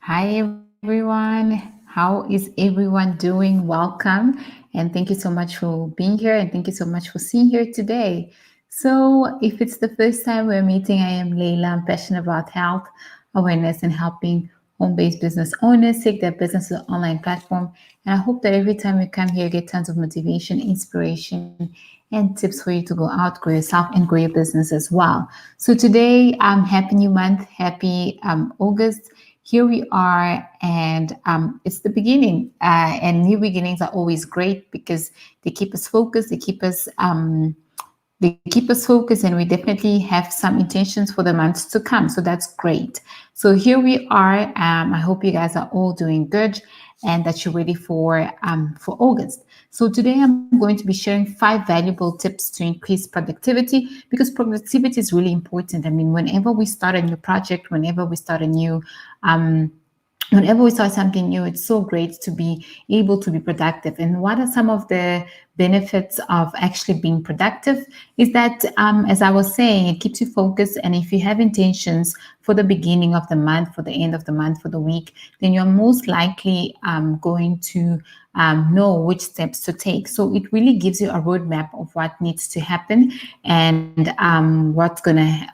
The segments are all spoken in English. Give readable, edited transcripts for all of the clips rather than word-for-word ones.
Hi, everyone. How is everyone doing? Welcome. And thank you so much for being here. And thank you so much for being here today. So, if it's the first time we're meeting, I am Leila. I'm passionate about health, awareness, and helping home based business owners take their business to an online platform. And I hope that every time we come here, you get tons of motivation, inspiration, and tips for you to go out, grow yourself, and grow your business as well. So, today, happy new month, happy August. Here we are, and it's the beginning. And new beginnings are always great because they keep us focused. They keep us focused, and we definitely have some intentions for the months to come. So that's great. So here we are. I hope you guys are all doing good and that you're ready for August. So today I'm going to be sharing 5 valuable tips to increase productivity, because productivity is really important. I mean, whenever we start a new project, um, whenever we start something new, it's so great to be able to be productive. And what are some of the benefits of actually being productive? Is that, as I was saying, it keeps you focused. And if you have intentions for the beginning of the month, for the end of the month, for the week, then you're most likely going to know which steps to take. So it really gives you a roadmap of what needs to happen and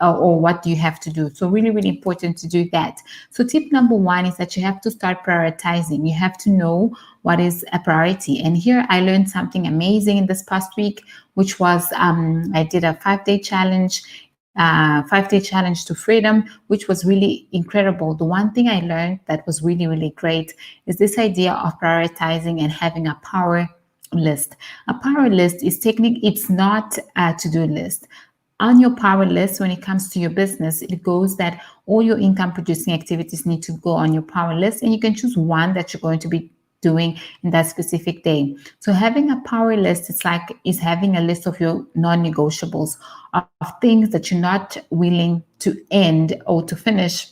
or what you have to do. So really, really important to do that. So tip number one is that you have to start prioritizing. You have to know what is a priority. And here I learned something amazing in this past week, which was I did a 5-day challenge. 5-day challenge to freedom, which was really incredible. The one thing I learned that was really, really great is this idea of prioritizing and having a power list. A power list is technique, it's not a to-do list. On your power list, when it comes to your business, it goes that all your income producing activities need to go on your power list, and you can choose one that you're going to be doing in that specific day. So having a power list, is having a list of your non-negotiables, of things that you're not willing to end or to finish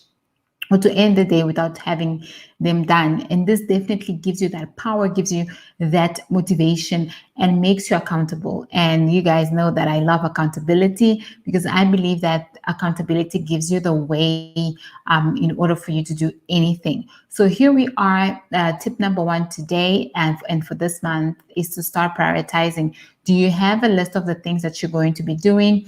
or to end the day without having them done. And this definitely gives you that power, gives you that motivation, and makes you accountable. And you guys know that I love accountability, because I believe that accountability gives you the way in order for you to do anything. So here we are. Tip number one today and for this month is to start prioritizing. Do you have a list of the things that you're going to be doing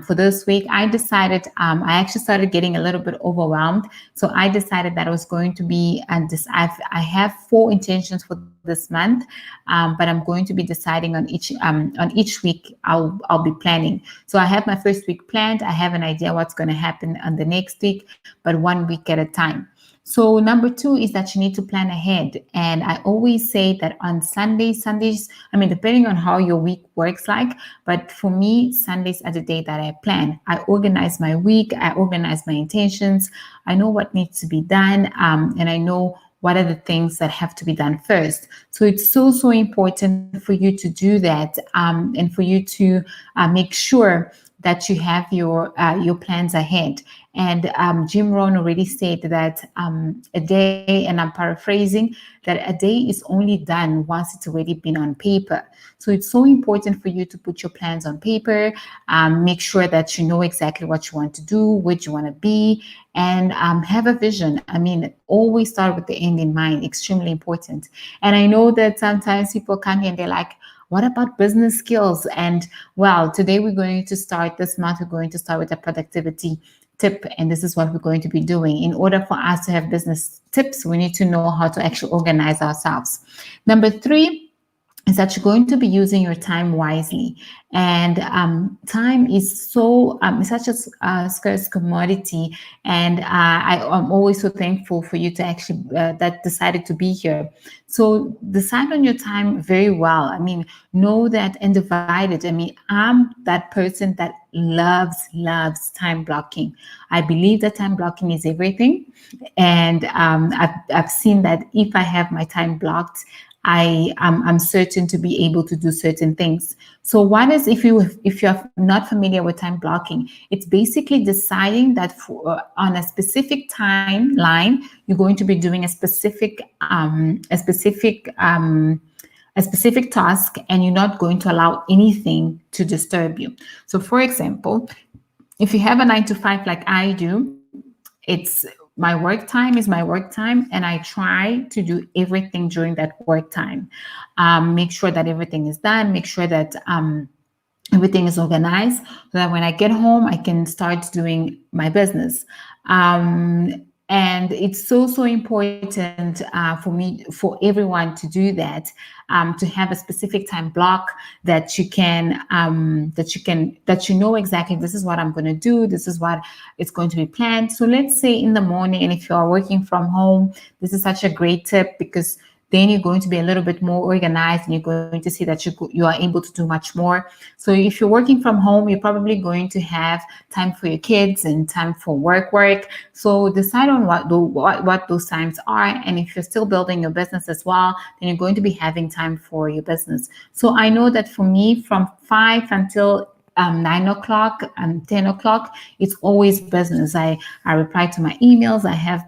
for this week? I actually started getting a little bit overwhelmed. So I decided that I was going to be, and I have 4 intentions for this month, but I'm going to be deciding on each week. I'll be planning. So I have my first week planned. I have an idea what's going to happen on the next week, but 1 week at a time. So number 2 is that you need to plan ahead. And I always say that on Sundays, I mean, depending on how your week works like, but for me, Sundays are the day that I plan. I organize my week, I organize my intentions, I know what needs to be done, and I know what are the things that have to be done first. So it's so, so important for you to do that, and for you to make sure that you have your plans ahead. And Jim Rohn already said that a day, and I'm paraphrasing, that a day is only done once it's already been on paper. So it's so important for you to put your plans on paper, make sure that you know exactly what you want to do, where you want to be, and have a vision. I mean, always start with the end in mind, extremely important. And I know that sometimes people come here and they're like, what about business skills? And well, today this month, we're going to start with a productivity tip. And this is what we're going to be doing. In order for us to have business tips, we need to know how to actually organize ourselves. Number 3 is that you're going to be using your time wisely. And time is such a scarce commodity. And I'm always so thankful for you to actually that decided to be here. So decide on your time very well. I mean, know that and divide it. I mean, I'm that person that loves time blocking. I believe that time blocking is everything. And I've seen that if I have my time blocked, I'm certain to be able to do certain things. So what is, if you're not familiar with time blocking, it's basically deciding that on a specific timeline, you're going to be doing a specific task, and you're not going to allow anything to disturb you. So for example, if you have a 9 to 5 like I do, it's my work time is my work time, and I try to do everything during that work time. Make sure that everything is done, make sure that everything is organized, so that when I get home, I can start doing my business. And it's so important for everyone to do that, to have a specific time block that you know exactly, this is what I'm going to do, this is what it's going to be planned. So let's say in the morning, and if you are working from home, this is such a great tip, because then you're going to be a little bit more organized, and you're going to see that you are able to do much more. So if you're working from home, you're probably going to have time for your kids and time for work. So decide on what those times are. And if you're still building your business as well, then you're going to be having time for your business. So I know that for me, from 5 until 9 o'clock and 10 o'clock, it's always business. I reply to my emails. I have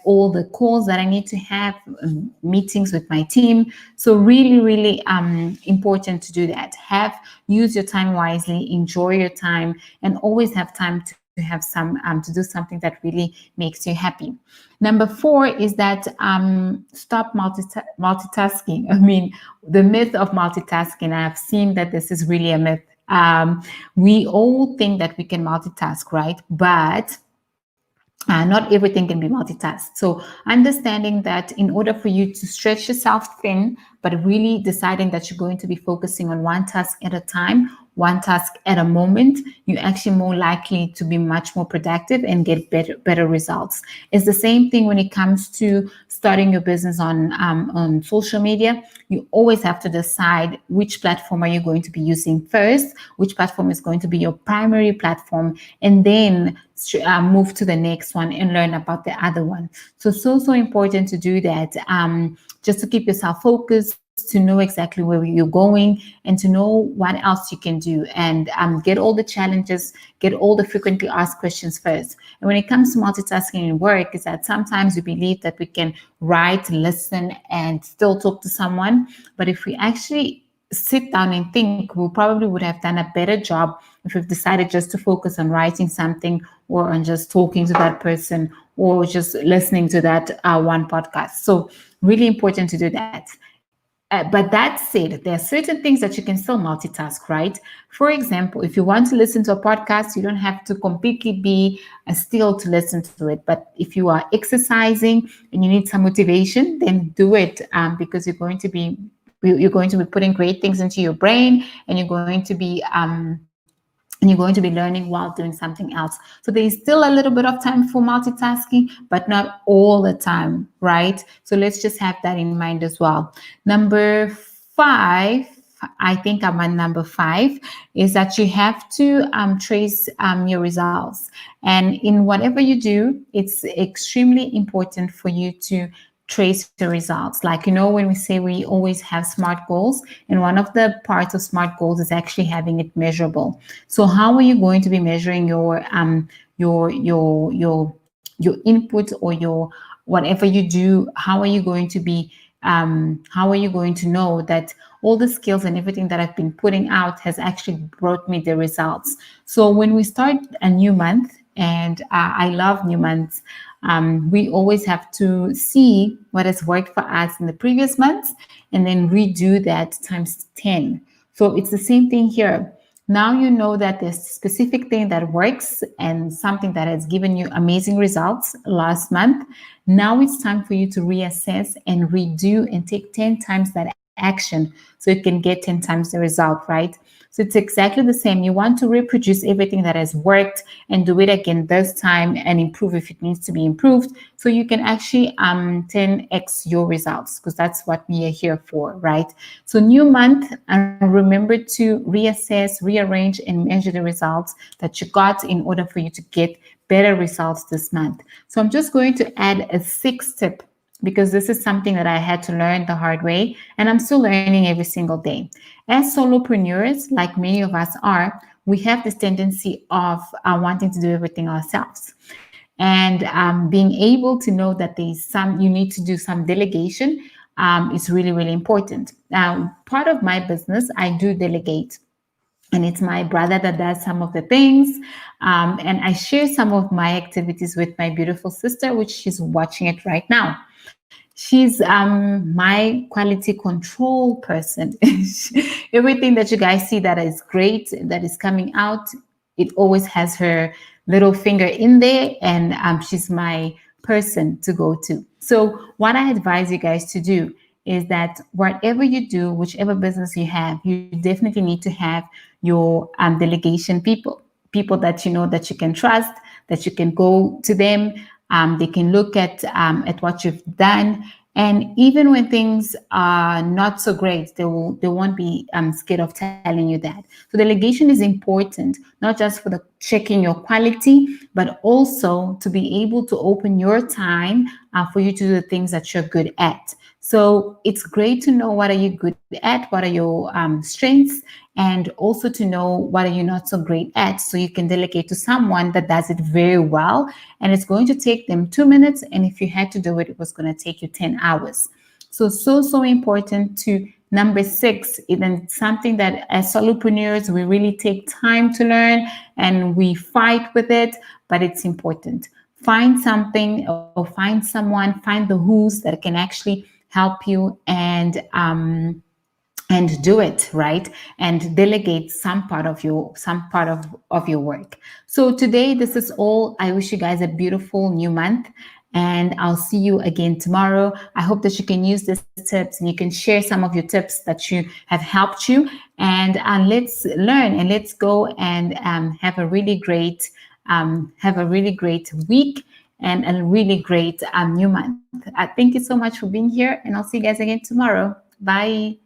all the calls that I need to have, meetings with my team. So really important to do that. Use your time wisely, enjoy your time, and always have time to have to do something that really makes you happy. Number 4 is that stop multitasking. I mean, the myth of multitasking. I've seen that this is really a myth. We all think that we can multitask, right? But not everything can be multitasked. So understanding that in order for you to stretch yourself thin, but really deciding that you're going to be focusing on one task at a time, one task at a moment, you're actually more likely to be much more productive and get better results. It's the same thing when it comes to starting your business on social media. You always have to decide which platform are you going to be using first, which platform is going to be your primary platform, and then move to the next one and learn about the other one. So important to do that, just to keep yourself focused, to know exactly where you're going, and to know what else you can do, and get all the challenges, get all the frequently asked questions first. And when it comes to multitasking in work, is that sometimes we believe that we can write, listen, and still talk to someone. But if we actually sit down and think, we probably would have done a better job if we've decided just to focus on writing something, or on just talking to that person, or just listening to that one podcast. So really important to do that. But that said, there are certain things that you can still multitask, right? For example, if you want to listen to a podcast, you don't have to completely be still to listen to it. But if you are exercising and you need some motivation, then do it, because you're going to be putting great things into your brain, and you're going to be learning while doing something else. So there is still a little bit of time for multitasking, but not all the time, right? So let's just have that in mind as well. Number 5, I think I'm on number 5, is that you have to trace your results. And in whatever you do, it's extremely important for you to trace your results. Like, when we say we always have SMART goals, and one of the parts of SMART goals is actually having it measurable. So how are you going to be measuring your input, or your whatever you do? How are you going to be how are you going to know that all the skills and everything that I've been putting out has actually brought me the results? So when we start a new month, and I love new months, we always have to see what has worked for us in the previous months, and then redo that times 10. So it's the same thing here. Now you know that there's a specific thing that works, and something that has given you amazing results last month. Now it's time for you to reassess and redo, and take 10 times that action, so you can get 10 times the result, right? So it's exactly the same. You want to reproduce everything that has worked, and do it again this time, and improve if it needs to be improved, so you can actually 10x your results, because that's what we are here for, right? So new month, and remember to reassess, rearrange, and measure the results that you got, in order for you to get better results this month. So I'm just going to add a 6th tip, because this is something that I had to learn the hard way, and I'm still learning every single day. As solopreneurs, like many of us are, we have this tendency of wanting to do everything ourselves. And being able to know that you need to do some delegation is really important. Now, part of my business, I do delegate. and it's my brother that does some of the things. And I share some of my activities with my beautiful sister, which she's watching it right now. She's my quality control person. Everything that you guys see that is great, that is coming out, it always has her little finger in there, and she's my person to go to. So, what I advise you guys to do is that whatever you do, whichever business you have, you definitely need to have your delegation people, people that you know that you can trust, that you can go to them. They can look at what you've done, and even when things are not so great, they won't be scared of telling you that. So delegation is important, not just for the checking your quality, but also to be able to open your time for you to do the things that you're good at. So it's great to know what are you good at, what are your strengths, and also to know what are you not so great at, so you can delegate to someone that does it very well, and it's going to take them 2 minutes, and if you had to do it, it was going to take you 10 hours. So important. To number six, even something that as solopreneurs we really take time to learn, and we fight with it, but it's important. Find something or find someone, find the who's that can actually help you, and do it right, and delegate some part of your work. So today, this is all. I wish you guys a beautiful new month, and I'll see you again tomorrow. I hope that you can use these tips, and you can share some of your tips that you have helped you, and let's learn, and let's go and have a really great week, and a really great new month. Thank you so much for being here, and I'll see you guys again tomorrow. Bye.